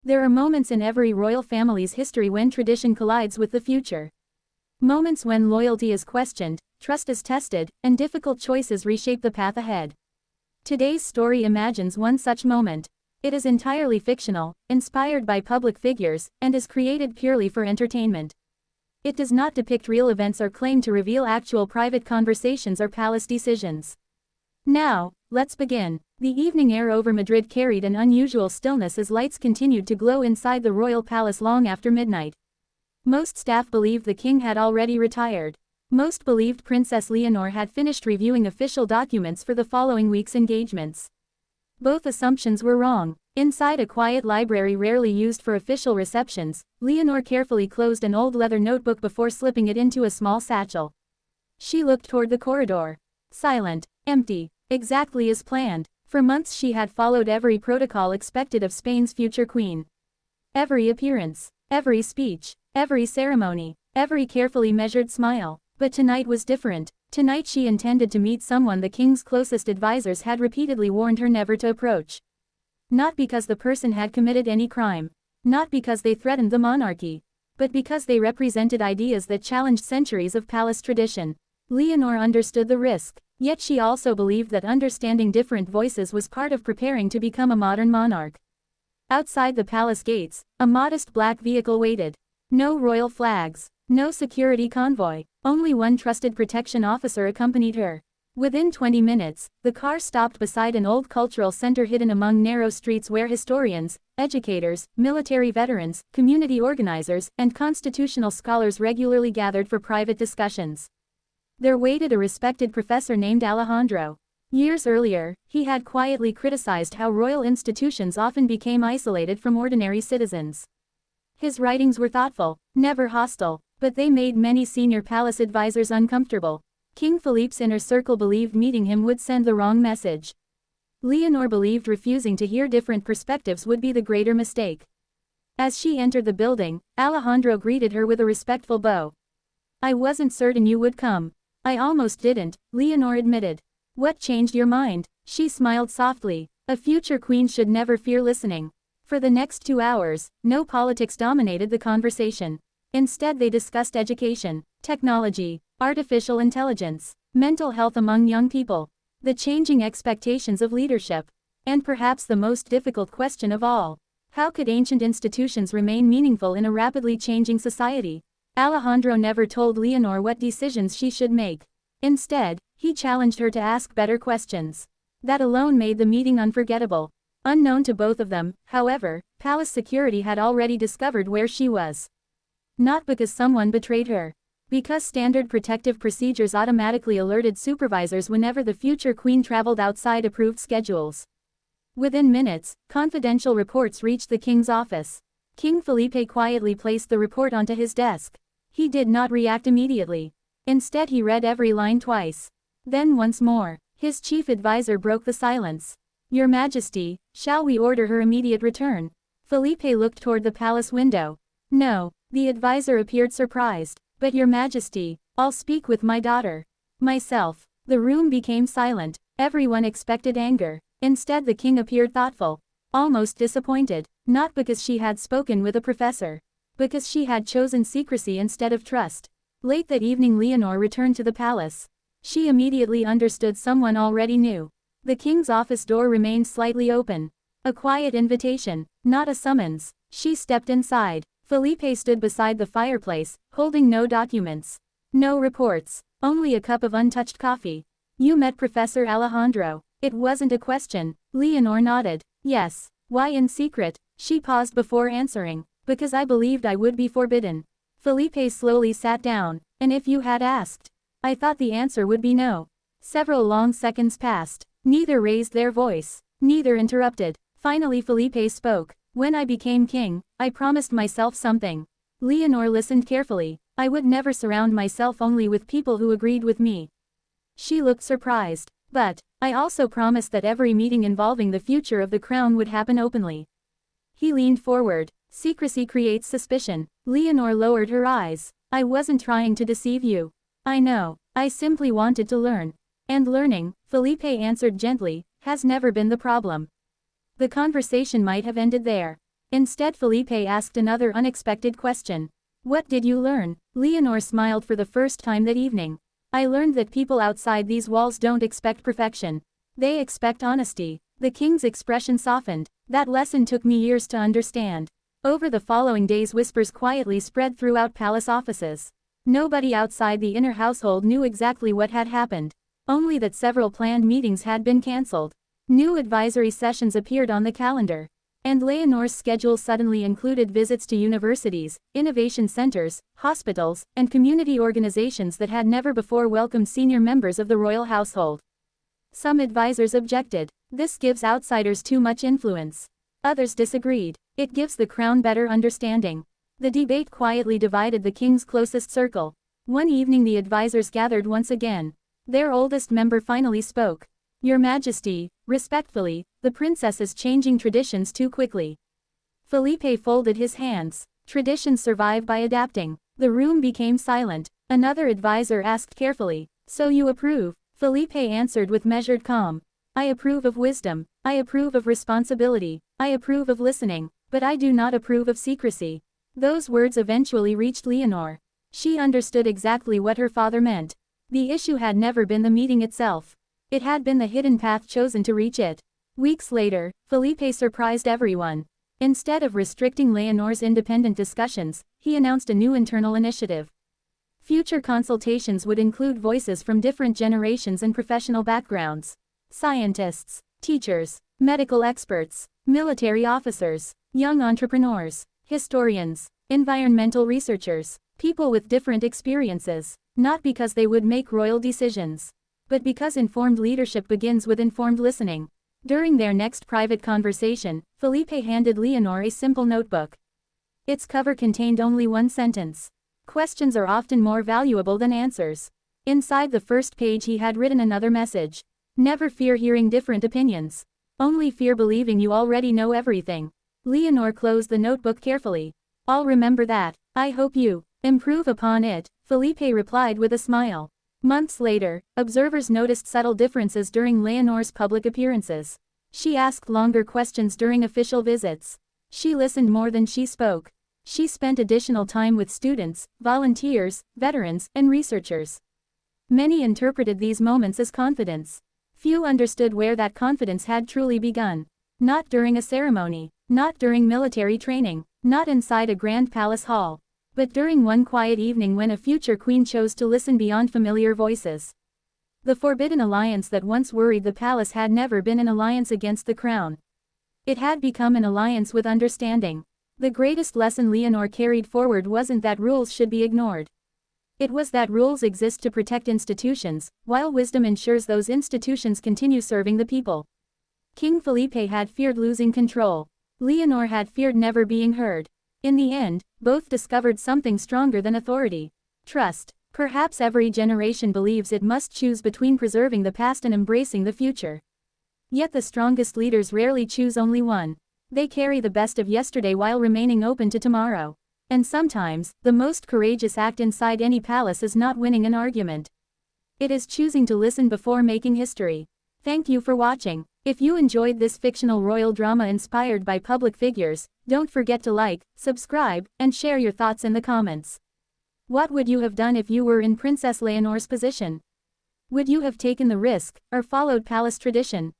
There are moments in every royal family's history when tradition collides with the future. Moments when loyalty is questioned, trust is tested, and difficult choices reshape the path ahead. Today's story imagines one such moment. It is entirely fictional, inspired by public figures, and is created purely for entertainment. It does not depict real events or claim to reveal actual private conversations or palace decisions. Now, let's begin. The evening air over Madrid carried an unusual stillness as lights continued to glow inside the royal palace long after midnight. Most staff believed the king had already retired. Most believed Princess Leonor had finished reviewing official documents for the following week's engagements. Both assumptions were wrong. Inside a quiet library rarely used for official receptions, Leonor carefully closed an old leather notebook before slipping it into a small satchel. She looked toward the corridor. Silent, empty, exactly as planned. For months she had followed every protocol expected of Spain's future queen. Every appearance, every speech, every ceremony, every carefully measured smile. But tonight was different. Tonight she intended to meet someone the king's closest advisors had repeatedly warned her never to approach. Not because the person had committed any crime. Not because they threatened the monarchy. But because they represented ideas that challenged centuries of palace tradition. Leonor understood the risk. Yet she also believed that understanding different voices was part of preparing to become a modern monarch. Outside the palace gates, a modest black vehicle waited. No royal flags, no security convoy, only one trusted protection officer accompanied her. Within 20 minutes, the car stopped beside an old cultural center hidden among narrow streets where historians, educators, military veterans, community organizers, and constitutional scholars regularly gathered for private discussions. There waited a respected professor named Alejandro. Years earlier, he had quietly criticized how royal institutions often became isolated from ordinary citizens. His writings were thoughtful, never hostile, but they made many senior palace advisors uncomfortable. King Felipe's inner circle believed meeting him would send the wrong message. Leonor believed refusing to hear different perspectives would be the greater mistake. As she entered the building, Alejandro greeted her with a respectful bow. "I wasn't certain you would come." "I almost didn't," Leonor admitted. "What changed your mind?" She smiled softly. A future queen should never fear listening. For the next 2 hours, no politics dominated the conversation. Instead they discussed education, technology, artificial intelligence, mental health among young people, the changing expectations of leadership, and perhaps the most difficult question of all. How could ancient institutions remain meaningful in a rapidly changing society? Alejandro never told Leonor what decisions she should make. Instead, he challenged her to ask better questions. That alone made the meeting unforgettable. Unknown to both of them, however, palace security had already discovered where she was. Not because someone betrayed her. Because standard protective procedures automatically alerted supervisors whenever the future queen traveled outside approved schedules. Within minutes, confidential reports reached the king's office. King Felipe quietly placed the report onto his desk. He did not react immediately. Instead he read every line twice. Then once more. His chief advisor broke the silence. "Your Majesty, shall we order her immediate return?" Felipe looked toward the palace window. "No." The advisor appeared surprised. "But Your Majesty, I'll speak with my daughter. Myself." The room became silent. Everyone expected anger. Instead the king appeared thoughtful. Almost disappointed. Not because she had spoken with a professor. Because she had chosen secrecy instead of trust. Late that evening Leonor returned to the palace. She immediately understood someone already knew. The king's office door remained slightly open. A quiet invitation, not a summons. She stepped inside. Felipe stood beside the fireplace, holding no documents. No reports. Only a cup of untouched coffee. "You met Professor Alejandro." It wasn't a question. Leonor nodded. "Yes." "Why in secret?" She paused before answering. "Because I believed I would be forbidden." Felipe slowly sat down. "And if you had asked?" "I thought the answer would be no." Several long seconds passed. Neither raised their voice. Neither interrupted. Finally Felipe spoke. "When I became king, I promised myself something." Leonor listened carefully. "I would never surround myself only with people who agreed with me." She looked surprised. "But, I also promised that every meeting involving the future of the crown would happen openly." He leaned forward. "Secrecy creates suspicion." Leonor lowered her eyes. "I wasn't trying to deceive you. I know. I simply wanted to learn. And learning," Felipe answered gently, "has never been the problem." The conversation might have ended there. Instead, Felipe asked another unexpected question. What did you learn? Leonor smiled for the first time that evening. I learned that people outside these walls don't expect perfection. They expect honesty. The king's expression softened. That lesson took me years to understand. Over the following days, whispers quietly spread throughout palace offices. Nobody outside the inner household knew exactly what had happened. Only that several planned meetings had been cancelled. New advisory sessions appeared on the calendar. And Leonor's schedule suddenly included visits to universities, innovation centers, hospitals, and community organizations that had never before welcomed senior members of the royal household. Some advisors objected. This gives outsiders too much influence. Others disagreed. It gives the crown better understanding. The debate quietly divided the king's closest circle. One evening the advisors gathered once again. Their oldest member finally spoke. Your Majesty, respectfully, the princess is changing traditions too quickly. Felipe folded his hands. Traditions survive by adapting. The room became silent. Another advisor asked carefully, so you approve? Felipe answered with measured calm. I approve of wisdom. I approve of responsibility. I approve of listening. But I do not approve of secrecy. Those words eventually reached Leonor. She understood exactly what her father meant. The issue had never been the meeting itself. It had been the hidden path chosen to reach it. Weeks later, Felipe surprised everyone. Instead of restricting Leonor's independent discussions, he announced a new internal initiative. Future consultations would include voices from different generations and professional backgrounds. Scientists, teachers, medical experts, military officers, young entrepreneurs, historians, environmental researchers, people with different experiences, not because they would make royal decisions, but because informed leadership begins with informed listening. During their next private conversation, Felipe handed Leonor a simple notebook. Its cover contained only one sentence. Questions are often more valuable than answers. Inside the first page he had written another message. Never fear hearing different opinions. Only fear believing you already know everything. Leonor closed the notebook carefully. I'll remember that. I hope you improve upon it, Felipe replied with a smile. Months later, observers noticed subtle differences during Leonor's public appearances. She asked longer questions during official visits. She listened more than she spoke. She spent additional time with students, volunteers, veterans, and researchers. Many interpreted these moments as confidence. Few understood where that confidence had truly begun. Not during a ceremony, not during military training, not inside a grand palace hall, but during one quiet evening when a future queen chose to listen beyond familiar voices. The forbidden alliance that once worried the palace had never been an alliance against the crown. It had become an alliance with understanding. The greatest lesson Leonor carried forward wasn't that rules should be ignored. It was that rules exist to protect institutions, while wisdom ensures those institutions continue serving the people. King Felipe had feared losing control. Leonor had feared never being heard. In the end, both discovered something stronger than authority. Trust. Perhaps every generation believes it must choose between preserving the past and embracing the future. Yet the strongest leaders rarely choose only one. They carry the best of yesterday while remaining open to tomorrow. And sometimes, the most courageous act inside any palace is not winning an argument. It is choosing to listen before making history. Thank you for watching. If you enjoyed this fictional royal drama inspired by public figures, don't forget to like, subscribe, and share your thoughts in the comments. What would you have done if you were in Princess Leonor's position? Would you have taken the risk, or followed palace tradition?